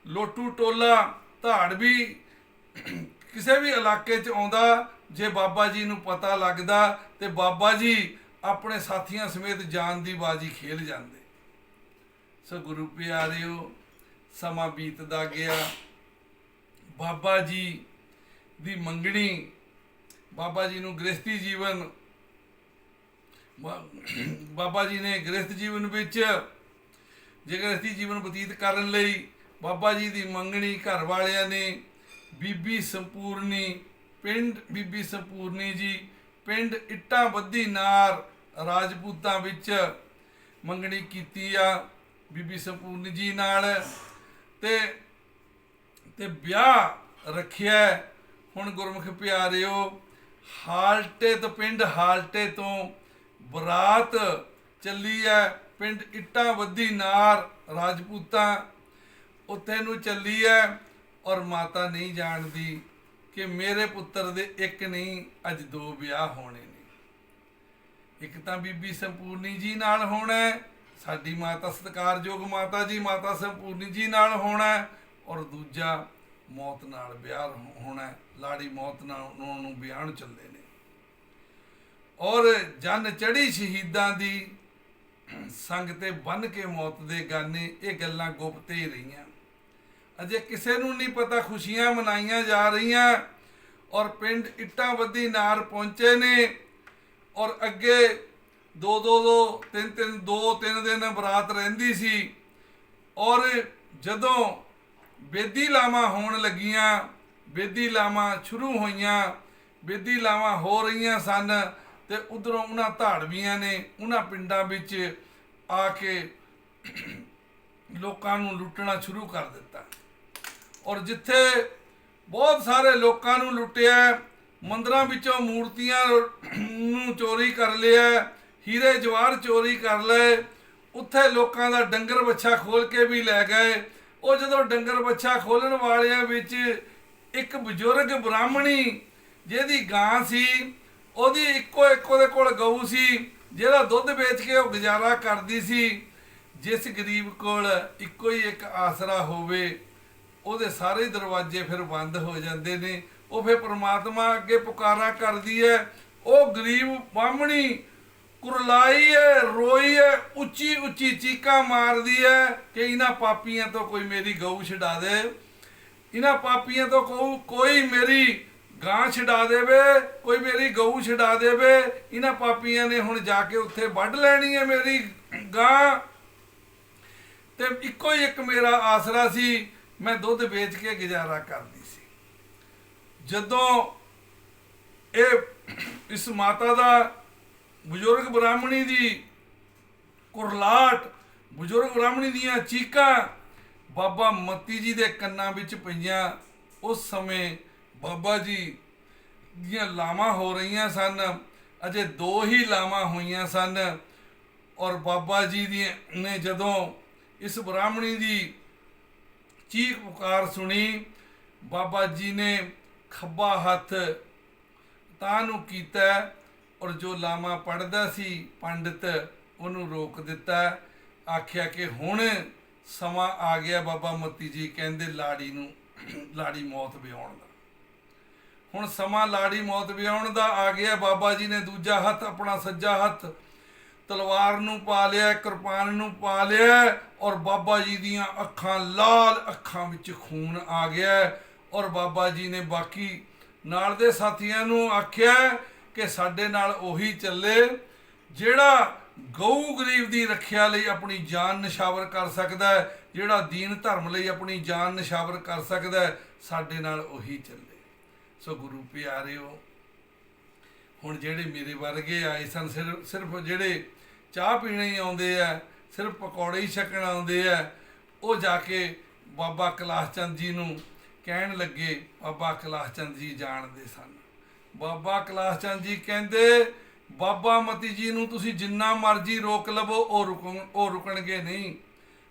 [SPEAKER 1] ਲੋਟੂ ਟੋਲਾ ਧਾੜਵੀ ਕਿਸੇ ਵੀ ਇਲਾਕੇ 'ਚ ਆਉਂਦਾ, ਜੇ ਬਾਬਾ ਜੀ ਨੂੰ ਪਤਾ ਲੱਗਦਾ ਤੇ ਬਾਬਾ ਜੀ ਆਪਣੇ ਸਾਥੀਆਂ ਸਮੇਤ ਜਾਨ ਦੀ ਬਾਜੀ ਖੇਲ ਜਾਂਦੇ। ਸੋ ਗੁਰੂ ਪਿਆਰਿਓ, ਸਮਾਂ ਬੀਤਦਾ ਗਿਆ, ਬਾਬਾ ਜੀ ਦੀ ਮੰਗਣੀ, ਬਾਬਾ ਜੀ ਨੂੰ ਗ੍ਰਸਤੀ ਜੀਵਨ, ਬਾਬਾ ਜੀ ਨੇ ਗ੍ਰਸਤ ਜੀਵਨ ਵਿੱਚ ਜੇ ਗ੍ਰਸਤੀ ਜੀਵਨ ਬਤੀਤ ਕਰਨ ਲਈ ਬਾਬਾ ਜੀ ਦੀ ਮੰਗਣੀ ਘਰ ਵਾਲਿਆਂ ਨੇ ਬੀਬੀ ਸੰਪੂਰਨੀ ਜੀ ਪਿੰਡ ਇੱਟਾਂ ਬੱਧੀ ਨਾਰ ਰਾਜਪੂਤਾਂ ਵਿੱਚ ਮੰਗਣੀ ਕੀਤੀ ਆ ਬੀਬੀ ਸੰਪੂਰਨੀ ਜੀ ਨਾਲ ਤੇ ਵਿਆਹ ਰੱਖਿਆ। ਹੁਣ ਗੁਰਮੁਖ ਪਿਆਰਿਓ, ਪਿੰਡ ਹਾਲਟੇ ਤੋਂ ਬਰਾਤ ਚੱਲੀ ਹੈ ਪਿੰਡ ਇੱਟਾਂ ਬੱਧੀ ਨਾਰ ਰਾਜਪੂਤਾਂ, ਉੱਥੇ ਨੂੰ ਚੱਲੀ ਹੈ। ਔਰ ਮਾਤਾ ਨਹੀਂ ਜਾਣਦੀ ਕਿ ਮੇਰੇ ਪੁੱਤਰ ਦੇ ਇੱਕ ਨਹੀਂ ਅੱਜ 2 ਵਿਆਹ ਹੋਣੇ ਨੇ। ਇੱਕ ਤਾਂ ਬੀਬੀ ਸੰਪੂਰਨੀ ਜੀ ਨਾਲ ਹੋਣਾ, ਸਾਡੀ ਮਾਤਾ ਸਤਿਕਾਰਯੋਗ ਮਾਤਾ ਜੀ ਮਾਤਾ ਸੰਪੂਰਨੀ ਜੀ ਨਾਲ ਹੋਣਾ, ਔਰ ਦੂਜਾ ਮੌਤ ਨਾਲ ਵਿਆਹ ਹੋਣਾ, ਲਾੜੀ ਮੌਤ ਨਾਲ ਉਹਨਾਂ ਨੂੰ ਵਿਆਹਣ ਚੱਲੇ ਨੇ। ਔਰ ਜਨ ਚੜ੍ਹੀ ਸ਼ਹੀਦਾਂ ਦੀ ਸੰਗ ਤੇ ਬੰਨ ਕੇ ਮੌਤ ਦੇ ਗਾਨੇ, ਇਹ ਗੱਲਾਂ ਗੁਪਤ ਹੀ ਰਹੀਆਂ। ਅਜੇ ਕਿਸੇ ਨੂੰ ਨਹੀਂ ਪਤਾ, ਖੁਸ਼ੀਆਂ ਮਨਾਈਆਂ ਜਾ ਰਹੀਆਂ। ਔਰ ਪਿੰਡ ਇੱਟਾਂ ਬੱਧੀ ਨਾਰ ਪਹੁੰਚੇ ਨੇ, ਔਰ ਅੱਗੇ 2-3 ਦਿਨ ਬਰਾਤ ਰਹਿੰਦੀ ਸੀ। ਔਰ ਜਦੋਂ ਬੇਦੀ ਲਾਵਾਂ ਹੋਣ ਲੱਗੀਆਂ, ਬੇਦੀ ਲਾਵਾਂ ਸ਼ੁਰੂ ਹੋਈਆਂ, ਬੇਦੀ ਲਾਵਾਂ ਹੋ ਰਹੀਆਂ ਸਨ, ਤੇ ਉਧਰੋਂ ਉਹਨਾਂ ਧਾੜਵੀਆਂ ਨੇ ਉਹਨਾਂ ਪਿੰਡਾਂ ਵਿੱਚ ਆ ਕੇ ਲੋਕਾਂ ਨੂੰ ਲੁੱਟਣਾ ਸ਼ੁਰੂ ਕਰ ਦਿੱਤਾ। ਔਰ ਜਿੱਥੇ ਬਹੁਤ ਸਾਰੇ ਲੋਕਾਂ ਨੂੰ ਲੁੱਟਿਆ, ਮੰਦਰਾਂ ਵਿੱਚੋਂ ਮੂਰਤੀਆਂ ਨੂੰ ਚੋਰੀ ਕਰ ਲਿਆ, ਹੀਰੇ ਜਵਾਹਰ ਚੋਰੀ ਕਰ ਲਏ, ਉੱਥੇ ਲੋਕਾਂ ਦਾ ਡੰਗਰ ਵੱਛਾ ਖੋਲ ਕੇ ਵੀ ਲੈ ਗਏ। ਉਹ ਜਦੋਂ ਡੰਗਰ ਵੱਛਾ ਖੋਲਣ ਵਾਲਿਆਂ ਵਿੱਚ ਇੱਕ ਬਜ਼ੁਰਗ ਬ੍ਰਾਹਮਣੀ ਜਿਹਦੀ ਗਾਂ ਸੀ, ਉਹਦੀ ਇੱਕੋ ਉਹਦੇ ਕੋਲ ਗਊ ਸੀ, ਜਿਹੜਾ ਦੁੱਧ ਵੇਚ ਕੇ ਉਹ ਗੁਜ਼ਾਰਾ ਕਰਦੀ ਸੀ। ਜਿਸ ਗਰੀਬ ਕੋਲ ਇੱਕੋ ਹੀ ਇੱਕ ਆਸਰਾ ਹੋਵੇ, ਉਹਦੇ ਸਾਰੇ ਦਰਵਾਜ਼ੇ ਫਿਰ ਬੰਦ ਹੋ ਜਾਂਦੇ ਨੇ। ਉਹ ਫਿਰ ਪ੍ਰਮਾਤਮਾ ਅੱਗੇ ਪੁਕਾਰਾ ਕਰਦੀ ਹੈ। ਉਹ ਗਰੀਬ ਬਾਹਮਣੀ ਕੁਰਲਾਈ ਹੈ, ਰੋਈ ਹੈ, ਉੱਚੀ ਉੱਚੀ ਚੀਕਾਂ ਮਾਰਦੀ ਹੈ ਕਿ ਇਹਨਾਂ ਪਾਪੀਆਂ ਤੋਂ ਕੋਈ ਮੇਰੀ ਗਊ ਛਡਾ ਦੇ, ਇਹਨਾਂ ਪਾਪੀਆਂ ਤੋਂ ਕੋਈ ਮੇਰੀ ਗਾਂ ਛਡਾ ਦੇਵੇ, ਕੋਈ ਮੇਰੀ ਗਊ ਛਡਾ ਦੇਵੇ। ਇਹਨਾਂ ਪਾਪੀਆਂ ਨੇ ਹੁਣ ਜਾ ਕੇ ਉੱਥੇ ਵੱਢ ਲੈਣੀ ਹੈ ਮੇਰੀ ਗਾਂ, ਤੇ ਇੱਕੋ ਹੀ ਇੱਕ ਮੇਰਾ ਆਸਰਾ ਸੀ, ਮੈਂ ਦੁੱਧ ਵੇਚ ਕੇ ਗੁਜ਼ਾਰਾ ਕਰਦੀ ਸੀ। ਜਦੋਂ ਇਸ ਮਾਤਾ ਦਾ ਬਜ਼ੁਰਗ ਬ੍ਰਾਹਮਣੀ ਦੀ ਕੁਰਲਾਟ, ਬਜ਼ੁਰਗ ਬ੍ਰਾਹਮਣੀ ਦੀਆਂ ਚੀਕਾਂ ਬਾਬਾ ਮਤੀ ਜੀ ਦੇ ਕੰਨਾਂ ਵਿੱਚ ਪਈਆਂ, ਉਸ ਸਮੇਂ ਬਾਬਾ ਜੀ ਦੀਆਂ ਲਾਵਾਂ ਹੋ ਰਹੀਆਂ ਸਨ। ਅਜੇ 2 ਹੀ ਲਾਵਾਂ ਹੋਈਆਂ ਸਨ। ਔਰ ਬਾਬਾ ਜੀ ਨੇ ਜਦੋਂ ਇਸ ਬ੍ਰਾਹਮਣੀ ਦੀ ਚੀਖ ਪੁਕਾਰ ਸੁਣੀ, ਬਾਬਾ ਜੀ ਨੇ ਖੱਬਾ ਹੱਥ ਤਾਂ ਨੂੰ ਕੀਤਾ, ਔਰ ਜੋ ਲਾਵਾਂ ਪੜ੍ਹਦਾ ਸੀ ਪੰਡਿਤ, ਉਹਨੂੰ ਰੋਕ ਦਿੱਤਾ। ਆਖਿਆ ਕਿ ਹੁਣ ਸਮਾਂ ਆ ਗਿਆ। ਬਾਬਾ ਮਤੀ ਜੀ ਕਹਿੰਦੇ ਲਾੜੀ ਮੌਤ ਵਿਆਉਣ ਦਾ, ਹੁਣ ਸਮਾਂ ਲਾੜੀ ਮੌਤ ਵਿਆਉਣ ਦਾ ਆ ਗਿਆ। ਬਾਬਾ ਜੀ ਨੇ ਦੂਜਾ ਹੱਥ, ਆਪਣਾ ਸੱਜਾ ਹੱਥ ਤਲਵਾਰ ਨੂੰ ਪਾ ਲਿਆ, ਕਿਰਪਾਨ ਨੂੰ ਪਾ ਲਿਆ, ਔਰ ਬਾਬਾ ਜੀ ਦੀਆਂ ਅੱਖਾਂ ਲਾਲ, ਅੱਖਾਂ ਵਿੱਚ ਖੂਨ ਆ ਗਿਆ। ਔਰ ਬਾਬਾ ਜੀ ਨੇ ਬਾਕੀ ਨਾਲ ਦੇ ਸਾਥੀਆਂ ਨੂੰ ਆਖਿਆ ਕਿ ਸਾਡੇ ਨਾਲ ਉਹੀ ਚੱਲੇ ਜਿਹੜਾ ਗਊ ਗਰੀਬ ਦੀ ਰੱਖਿਆ ਲਈ ਆਪਣੀ ਜਾਨ ਨਿਸ਼ਾਵਰ ਕਰ ਸਕਦਾ ਹੈ, ਜਿਹੜਾ ਦੀਨ ਧਰਮ ਲਈ ਆਪਣੀ ਜਾਨ ਨਿਸ਼ਾਵਰ ਕਰ ਸਕਦਾ ਹੈ, ਸਾਡੇ ਨਾਲ ਉਹੀ ਚੱਲੇ। ਸੋ ਗੁਰੂ ਪਿਆਰਿਓ, ਹੁਣ ਜਿਹੜੇ ਮੇਰੇ ਵਰਗੇ ਆਏ ਸਨ, ਸਿਰਫ ਜਿਹੜੇ ਚਾਹ ਪੀਣੇ ਹੀ ਆਉਂਦੇ ਆ, ਸਿਰਫ ਪਕੌੜੇ ਹੀ ਛਕਣ ਆਉਂਦੇ ਆ, ਉਹ ਜਾ ਕੇ ਬਾਬਾ ਕੈਲਾਸ਼ ਚੰਦ ਜੀ ਨੂੰ ਕਹਿਣ ਲੱਗੇ। ਬਾਬਾ ਕੈਲਾਸ਼ ਚੰਦ ਜੀ ਜਾਣਦੇ ਸਨ। ਬਾਬਾ ਕੈਲਾਸ਼ ਚੰਦ ਜੀ ਕਹਿੰਦੇ, ਬਾਬਾ ਮਤੀ ਜੀ ਨੂੰ ਤੁਸੀਂ ਜਿੰਨਾ ਮਰਜ਼ੀ ਰੋਕ ਲਵੋ, ਉਹ ਰੁਕਣਗੇ ਨਹੀਂ।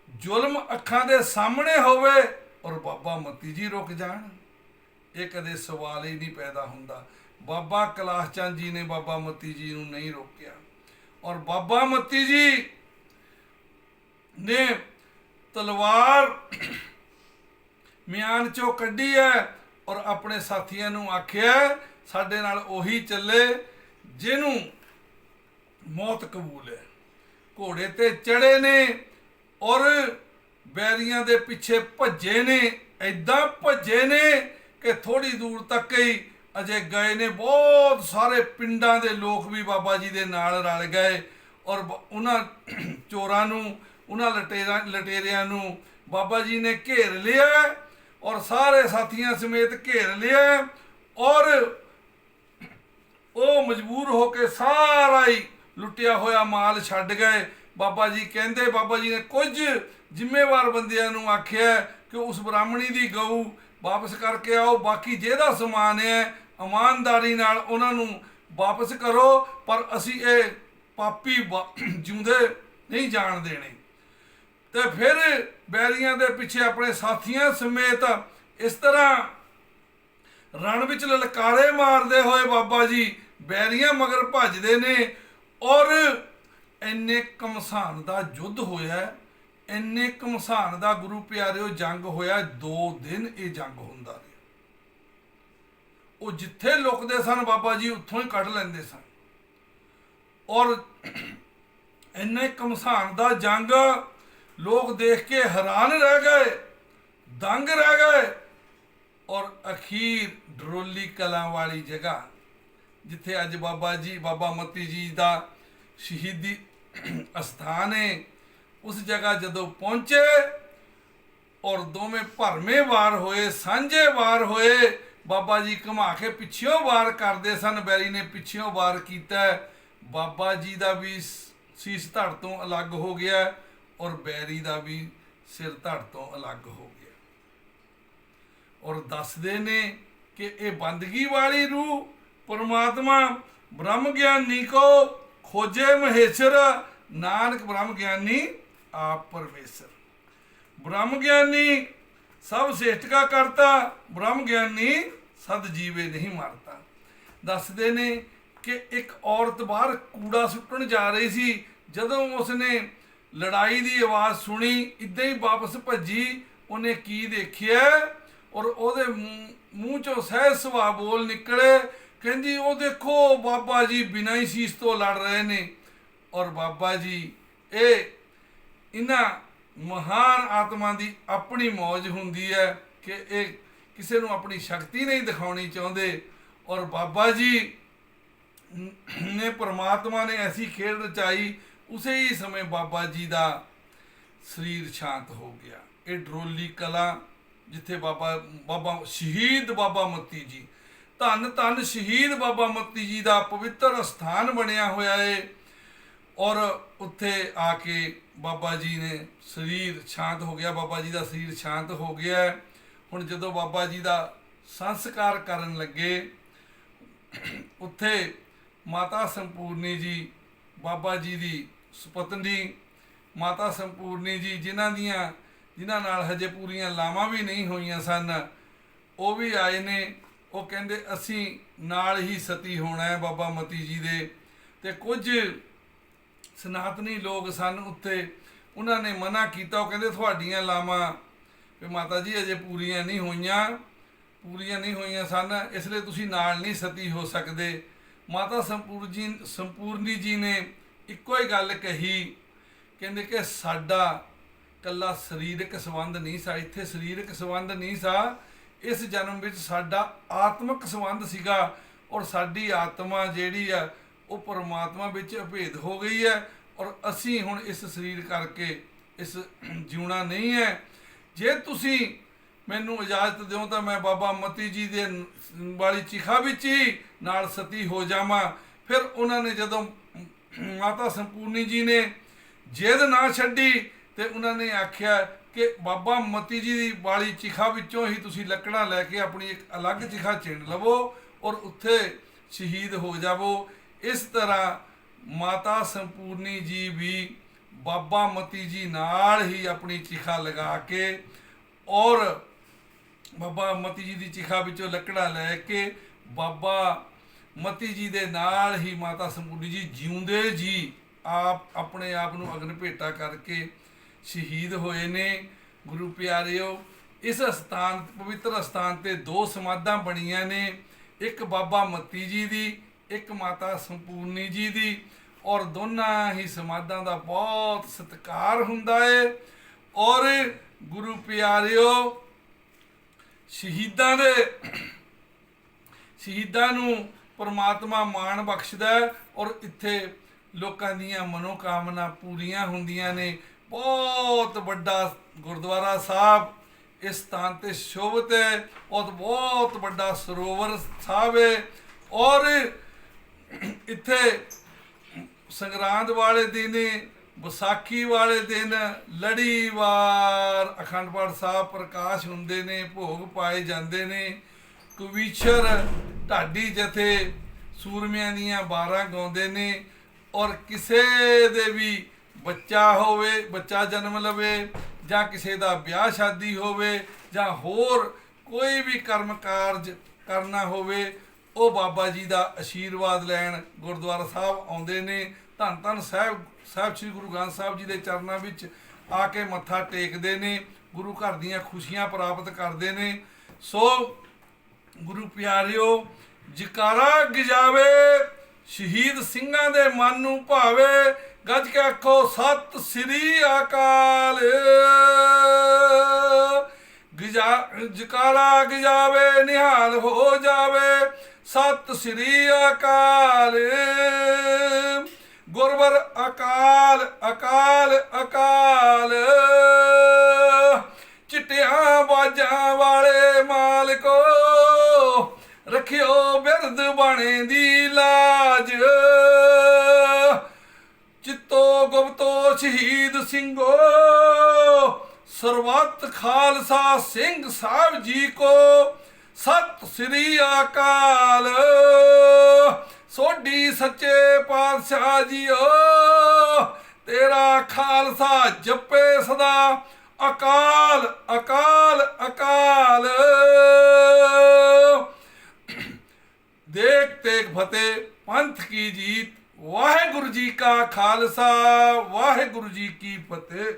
[SPEAKER 1] ਜ਼ੁਲਮ ਅੱਖਾਂ ਦੇ ਸਾਹਮਣੇ ਹੋਵੇ ਔਰ ਬਾਬਾ ਮਤੀ ਜੀ ਰੁਕ ਜਾਣ, ਇਹ ਕਦੇ ਸਵਾਲ ਹੀ ਨਹੀਂ ਪੈਦਾ ਹੁੰਦਾ। ਬਾਬਾ ਕੈਲਾਸ਼ ਚੰਦ ਜੀ ਨੇ ਬਾਬਾ ਮਤੀ ਜੀ ਨੂੰ ਨਹੀਂ ਰੋਕਿਆ, ਔਰ ਬਾਬਾ ਮਤੀ ਜੀ ਨੇ ਤਲਵਾਰ ਮਿਆਨ ਚੋਂ ਕੱਢੀ ਹੈ, ਔਰ ਆਪਣੇ ਸਾਥੀਆਂ ਨੂੰ ਆਖਿਆ ਸਾਡੇ ਨਾਲ ਉਹੀ ਚੱਲੇ ਜਿਹਨੂੰ ਮੌਤ ਕਬੂਲ ਹੈ। ਘੋੜੇ ਤੇ ਚੜੇ ਨੇ ਔਰ ਬੈਰੀਆਂ ਦੇ ਪਿੱਛੇ ਭੱਜੇ ਨੇ, ਐਦਾਂ ਭੱਜੇ ਨੇ ਕਿ ਥੋੜੀ ਦੂਰ ਤੱਕ ਹੀ ਅਜੇ ਗਏ ਨੇ। ਬਹੁਤ ਸਾਰੇ ਪਿੰਡਾਂ ਦੇ ਲੋਕ ਵੀ ਬਾਬਾ ਜੀ ਦੇ ਨਾਲ ਰਲ ਗਏ ਔਰ ਉਹਨਾਂ ਚੋਰਾਂ ਨੂੰ, ਉਹਨਾਂ ਲਟੇਰਿਆਂ ਨੂੰ ਬਾਬਾ ਜੀ ਨੇ ਘੇਰ ਲਿਆ ਔਰ ਸਾਰੇ ਸਾਥੀਆਂ ਸਮੇਤ ਘੇਰ ਲਿਆ ਔਰ ਉਹ ਮਜਬੂਰ ਹੋ ਕੇ ਸਾਰਾ ਹੀ ਲੁੱਟਿਆ ਹੋਇਆ ਮਾਲ ਛੱਡ ਗਏ। ਬਾਬਾ ਜੀ ਕਹਿੰਦੇ, ਬਾਬਾ ਜੀ ਨੇ ਕੁਝ ਜ਼ਿੰਮੇਵਾਰ ਬੰਦਿਆਂ ਨੂੰ ਆਖਿਆ ਕਿ ਉਸ ਬ੍ਰਾਹਮਣੀ ਦੀ ਗਊ ਵਾਪਸ ਕਰਕੇ ਆਓ, ਬਾਕੀ ਜਿਹਦਾ ਸਮਾਨ ਹੈ ਇਮਾਨਦਾਰੀ ਨਾਲ ਉਹਨਾਂ ਨੂੰ ਵਾਪਸ ਕਰੋ, ਪਰ ਅਸੀਂ ਇਹ ਪਾਪੀ ਜਿਉਂਦੇ ਨਹੀਂ ਜਾਣ ਦੇਣੇ। ਤੇ ਫਿਰ ਬੈਰੀਆਂ ਦੇ ਪਿੱਛੇ ਆਪਣੇ ਸਾਥੀਆਂ ਸਮੇਤ ਇਸ ਤਰ੍ਹਾਂ ਰਣ ਵਿੱਚ ਲਲਕਾਰੇ ਮਾਰਦੇ ਹੋਏ ਬਾਬਾ ਜੀ ਬੈਰੀਆਂ ਮਗਰ ਭੱਜਦੇ ਨੇ ਔਰ ਇੰਨੇ ਘਮਸਾਨ ਦਾ ਯੁੱਧ ਹੋਇਆ, ਇੰਨੇ ਘਮਸਾਨ ਦਾ ਗੁਰੂ ਪਿਆਰਿਓ ਜੰਗ ਹੋਇਆ। 2 ਦਿਨ ਇਹ ਜੰਗ ਹੁੰਦਾ ਰਿਹਾ। ਉਹ ਜਿੱਥੇ ਲੁਕਦੇ ਸਨ ਬਾਬਾ ਜੀ ਉੱਥੋਂ ਹੀ ਕੱਢ ਲੈਂਦੇ ਸਨ ਔਰ ਇੰਨੇ ਘਮਸਾਨ ਦਾ ਜੰਗ ਲੋਕ ਦੇਖ ਕੇ ਹੈਰਾਨ ਰਹਿ ਗਏ, ਦੰਗ ਰਹਿ ਗਏ। ਔਰ ਅਖੀਰ ਡਰੋਲੀ ਕਲਾਂ ਵਾਲੀ ਜਗ੍ਹਾ ਜਿੱਥੇ ਅੱਜ ਬਾਬਾ ਜੀ, ਬਾਬਾ ਮਤੀ ਜੀ ਦਾ ਸ਼ਹੀਦੀ ਅਸਥਾਨ ਹੈ, ਉਸ ਜਗ੍ਹਾ ਜਦੋਂ ਪਹੁੰਚੇ ਔਰ ਦੋਵੇਂ ਭਰਮੇ ਵਾਰ ਹੋਏ, ਸਾਂਝੇ ਵਾਰ ਹੋਏ। ਬਾਬਾ ਜੀ ਘੁਮਾ ਕੇ ਪਿੱਛਿਓਂ ਵਾਰ ਕਰਦੇ ਸਨ, ਬੈਰੀ ਨੇ ਪਿੱਛਿਓਂ ਵਾਰ ਕੀਤਾ। ਬਾਬਾ ਜੀ ਦਾ ਵੀ ਸੀਸ ਧੜ ਤੋਂ ਅਲੱਗ ਹੋ ਗਿਆ ਔਰ ਬੈਰੀ ਦਾ ਵੀ ਸਿਰ ਧੜ ਤੋਂ ਅਲੱਗ ਹੋ ਗਿਆ। ਔਰ ਦੱਸਦੇ ਨੇ ਕਿ ਇਹ ਬੰਦਗੀ ਵਾਲੀ ਰੂਹ परमात्मा ब्रह्म ज्ञानी को खोजे महेश्वर, नानक ब्रह्म ज्ञानी आप परमेश्वर। ब्रह्म ज्ञानी सब श्रेष्ठ का करता, ब्रह्म ज्ञानी सद जीवे नहीं मारता। दसदे ने कि एक औरत बाहर कूड़ा सुट्टण जा रही सी, जदों उसने लड़ाई की आवाज़ सुनी इदां ही वापस भजी। उन्हें की देखिया और ਉਹਦੇ ਮੂੰਹ ਚੋਂ ਸਹਿਜ ਸੁਭਾਅ ਬੋਲ ਨਿਕਲੇ, ਕਹਿੰਦੀ ਉਹ ਦੇਖੋ ਬਾਬਾ ਜੀ ਬਿਨਾਂ ਹੀ ਸੀਸ ਤੋਂ ਲੜ ਰਹੇ ਨੇ। ਔਰ ਬਾਬਾ ਜੀ ਇਹ ਇਹਨਾਂ ਮਹਾਨ ਆਤਮਾ ਦੀ ਆਪਣੀ ਮੌਜ ਹੁੰਦੀ ਹੈ ਕਿ ਇਹ ਕਿਸੇ ਨੂੰ ਆਪਣੀ ਸ਼ਕਤੀ ਨਹੀਂ ਦਿਖਾਉਣੀ ਚਾਹੁੰਦੇ। ਔਰ ਬਾਬਾ ਜੀ ਨੇ ਪਰਮਾਤਮਾ ਨੇ ਐਸੀ ਖੇਡ ਰਚਾਈ, ਉਸੇ ਹੀ ਸਮੇਂ ਬਾਬਾ ਜੀ ਦਾ ਸਰੀਰ ਸ਼ਾਂਤ ਹੋ ਗਿਆ। ਇਹ ਡਰੋਲੀ ਕਲਾਂ ਜਿੱਥੇ ਬਾਬਾ ਸ਼ਹੀਦ ਬਾਬਾ ਮਤੀ ਜੀ, ਧੰਨ ਧੰਨ ਸ਼ਹੀਦ ਬਾਬਾ ਮਤੀ ਜੀ ਦਾ ਪਵਿੱਤਰ ਸਥਾਨ ਬਣਿਆ ਹੋਇਆ ਹੈ। ਔਰ ਉੱਥੇ ਆ ਕੇ ਬਾਬਾ ਜੀ ਨੇ ਸਰੀਰ ਸ਼ਾਂਤ ਹੋ ਗਿਆ, ਬਾਬਾ ਜੀ ਦਾ ਸਰੀਰ ਸ਼ਾਂਤ ਹੋ ਗਿਆ। ਹੁਣ ਜਦੋਂ ਬਾਬਾ ਜੀ ਦਾ ਸੰਸਕਾਰ ਕਰਨ ਲੱਗੇ, ਉੱਥੇ ਮਾਤਾ ਸੰਪੂਰਨੀ ਜੀ, ਬਾਬਾ ਜੀ ਦੀ ਸੁਪਤਨੀ ਮਾਤਾ ਸੰਪੂਰਨੀ ਜੀ, ਜਿਨ੍ਹਾਂ ਨਾਲ ਹਜੇ ਪੂਰੀਆਂ ਲਾਵਾਂ ਵੀ ਨਹੀਂ ਹੋਈਆਂ ਸਨ, ਉਹ ਵੀ ਆਏ ਨੇ। ਉਹ ਕਹਿੰਦੇ ਅਸੀਂ ਨਾਲ ਹੀ ਸਤੀ ਹੋਣਾ ਹੈ ਬਾਬਾ ਮਤੀ ਜੀ ਦੇ। ਤੇ ਕੁਝ ਸਨਾਤਨੀ ਲੋਕ ਸਨ ਉੱਥੇ, ਉਹਨਾਂ ਨੇ ਮਨਾ ਕੀਤਾ। ਉਹ ਕਹਿੰਦੇ ਤੁਹਾਡੀਆਂ ਲਾਵਾਂ ਵੀ ਮਾਤਾ ਜੀ ਅਜੇ ਪੂਰੀਆਂ ਨਹੀਂ ਹੋਈਆਂ ਸਨ, ਇਸ ਲਈ ਤੁਸੀਂ ਨਾਲ ਨਹੀਂ ਸਤੀ ਹੋ ਸਕਦੇ। ਮਾਤਾ ਸੰਪੂਰਨੀ ਜੀ ਨੇ ਇੱਕੋ ਹੀ ਗੱਲ ਕਹੀ, ਕਹਿੰਦੇ ਕਿ ਸਾਡਾ ਕੱਲਾ ਸਰੀਰਕ ਸੰਬੰਧ ਨਹੀਂ ਸਾ, ਇੱਥੇ ਸਰੀਰਕ ਸੰਬੰਧ ਨਹੀਂ ਸਾ, ਇਸ ਜਨਮ ਵਿੱਚ ਸਾਡਾ ਆਤਮਿਕ ਸੰਬੰਧ ਸੀਗਾ। ਔਰ ਸਾਡੀ ਆਤਮਾ ਜਿਹੜੀ ਆ ਉਹ ਪਰਮਾਤਮਾ ਵਿੱਚ ਅਭੇਦ ਹੋ ਗਈ ਹੈ ਔਰ ਅਸੀਂ ਹੁਣ ਇਸ ਸਰੀਰ ਕਰਕੇ ਇਸ ਜਿਉਣਾ ਨਹੀਂ ਹੈ। ਜੇ ਤੁਸੀਂ ਮੈਨੂੰ ਇਜਾਜ਼ਤ ਦਿਓ ਤਾਂ ਮੈਂ ਬਾਬਾ ਮਤੀ ਜੀ ਦੇ ਵਾਲੀ ਚਿਖਾ ਵਿੱਚ ਹੀ ਨਾਲ ਸਤੀ ਹੋ ਜਾਵਾਂ। ਫਿਰ ਉਹਨਾਂ ਨੇ ਜਦੋਂ ਮਾਤਾ ਸੰਪੂਰਨੀ ਜੀ ਨੇ ਜਿੱਦ ਨਾ ਛੱਡੀ ਤੇ ਉਹਨਾਂ ਨੇ ਆਖਿਆ ਕਿ ਬਾਬਾ ਮਤੀ ਜੀ ਦੀ ਵਾਲੀ ਚਿਖਾ ਵਿੱਚੋਂ ਹੀ ਤੁਸੀਂ ਲੱਕੜਾਂ ਲੈ ਕੇ ਆਪਣੀ ਇੱਕ ਅਲੱਗ ਚਿਖਾ ਚਿਣ ਲਵੋ ਔਰ ਉੱਥੇ ਸ਼ਹੀਦ ਹੋ ਜਾਵੋ। ਇਸ ਤਰ੍ਹਾਂ ਮਾਤਾ ਸੰਪੂਰਨੀ ਜੀ ਵੀ ਬਾਬਾ ਮਤੀ ਜੀ ਨਾਲ ਹੀ ਆਪਣੀ ਚਿਖਾ ਲਗਾ ਕੇ ਔਰ ਬਾਬਾ ਮਤੀ ਜੀ ਦੀ ਚਿਖਾ ਵਿੱਚੋਂ ਲੱਕੜਾਂ ਲੈ ਕੇ ਬਾਬਾ ਮਤੀ ਜੀ ਦੇ ਨਾਲ ਹੀ ਮਾਤਾ ਸੰਪੂਰਨੀ ਜੀ ਜਿਉਂਦੇ ਜੀ ਆਪਣੇ ਆਪ ਨੂੰ ਅਗਨ ਭੇਟਾ ਕਰਕੇ ਸ਼ਹੀਦ ਹੋਏ ਨੇ। ਗੁਰੂ ਪਿਆਰਿਓ, ਇਸ ਅਸਥਾਨ ਪਵਿੱਤਰ ਅਸਥਾਨ ਤੇ 2 ਸਮਾਧਾਂ ਬਣੀਆਂ ਨੇ, ਇੱਕ ਬਾਬਾ ਮਤੀ ਜੀ ਦੀ, ਇੱਕ ਮਾਤਾ ਸੰਪੂਰਨੀ ਜੀ ਦੀ। ਔਰ ਦੋਨਾਂ ਹੀ ਸਮਾਧਾਂ ਦਾ ਬਹੁਤ ਸਤਿਕਾਰ ਹੁੰਦਾ ਹੈ। ਔਰ ਗੁਰੂ ਪਿਆਰਿਓ, ਸ਼ਹੀਦਾਂ ਨੂੰ ਪਰਮਾਤਮਾ ਮਾਣ ਬਖਸ਼ਦਾ ਹੈ ਔਰ ਇੱਥੇ ਲੋਕਾਂ ਦੀਆਂ ਮਨੋਕਾਮਨਾ ਪੂਰੀਆਂ ਹੁੰਦੀਆਂ ਨੇ। ਬਹੁਤ ਵੱਡਾ ਗੁਰਦੁਆਰਾ ਸਾਹਿਬ ਇਸ ਸਥਾਨ ਤੇ ਸ਼ੋਭਤ ਹੈ ਔਰ ਬਹੁਤ ਵੱਡਾ ਸਰੋਵਰ ਸਾਹਿਬ ਹੈ। ਔਰ ਇੱਥੇ ਸੰਗਰਾਂਦ ਵਾਲੇ ਦਿਨ, ਵਿਸਾਖੀ ਵਾਲੇ ਦਿਨ ਲੜੀਵਾਰ ਅਖੰਡ ਪਾਠ ਸਾਹਿਬ ਪ੍ਰਕਾਸ਼ ਹੁੰਦੇ ਨੇ, ਭੋਗ ਪਾਏ ਜਾਂਦੇ ਨੇ। ਕਵੀਸ਼ਰ ਢਾਡੀ ਜਥੇ ਸੂਰਮਿਆਂ ਦੀਆਂ ਵਾਰਾਂ ਗਾਉਂਦੇ ਨੇ। ਔਰ ਕਿਸੇ ਦੇ ਵੀ ਬੱਚਾ ਜਨਮ ਲਵੇ ਜਾਂ ਕਿਸੇ ਦਾ ਵਿਆਹ ਸ਼ਾਦੀ ਹੋਵੇ ਜਾਂ ਹੋਰ ਕੋਈ ਵੀ ਕਰਮ ਕਾਰਜ ਕਰਨਾ ਹੋਵੇ, ਉਹ ਬਾਬਾ ਜੀ ਦਾ ਆਸ਼ੀਰਵਾਦ ਲੈਣ ਗੁਰਦੁਆਰਾ ਸਾਹਿਬ ਆਉਂਦੇ ਨੇ। ਧੰਨ ਧੰਨ ਸਾਹਿਬ ਸ੍ਰੀ ਗੁਰੂ ਗ੍ਰੰਥ ਸਾਹਿਬ ਜੀ ਦੇ ਚਰਨਾਂ ਵਿੱਚ ਆ ਕੇ ਮੱਥਾ ਟੇਕਦੇ ਨੇ, ਗੁਰੂ ਘਰ ਦੀਆਂ ਖੁਸ਼ੀਆਂ ਪ੍ਰਾਪਤ ਕਰਦੇ ਨੇ। ਸੋ ਗੁਰੂ ਪਿਆਰਿਓ, ਜਕਾਰਾ ਗਿਜਾਵੇ, ਸ਼ਹੀਦ ਸਿੰਘਾਂ ਦੇ ਮਨ ਨੂੰ ਭਾਵੇ, ਗੱਜ ਕੇ ਆਖੋ ਸਤਿ ਸ੍ਰੀ ਅਕਾਲ। ਜਕਾਰਾ ਗਿਜਾਵੇ, ਨਿਹਾਲ ਹੋ ਜਾਵੇ, ਸਤਿ ਸ੍ਰੀ ਅਕਾਲ। ਗੁਰਵਰ ਅਕਾਲ ਅਕਾਲ ਅਕਾਲ, ਚਿੱਟਿਆਂ ਬਾਜਾਂ ਵਾਲੇ ਮਾਲਕੋ, ਰੱਖਿਓ ਬਿਰਦ ਬਾਣੇ ਦੀ ਲਾਜ। ਚਿੱਤੋ ਗੁਪਤੋ ਸ਼ਹੀਦ ਸਿੰਘੋ, ਸਰਬੱਤ ਖਾਲਸਾ ਸਿੰਘ ਸਾਹਿਬ ਜੀ ਕੋ ਸਤਿ ਸ੍ਰੀ ਅਕਾਲ। ਸੋਢੀ ਸੱਚੇ ਪਾਤਸ਼ਾਹ ਜੀਓ, ਤੇਰਾ ਖਾਲਸਾ ਜਪੇ ਸਦਾ, ਅਕਾਲ ਅਕਾਲ ਅਕਾਲ। ਦੇਖ ਤੇਗ ਫਤਿਹ, ਪੰਥ ਕੀ ਜੀਤ। ਵਾਹਿਗੁਰੂ ਜੀ ਕਾ ਖਾਲਸਾ, ਵਾਹਿਗੁਰੂ ਜੀ ਕੀ ਫਤਿਹ।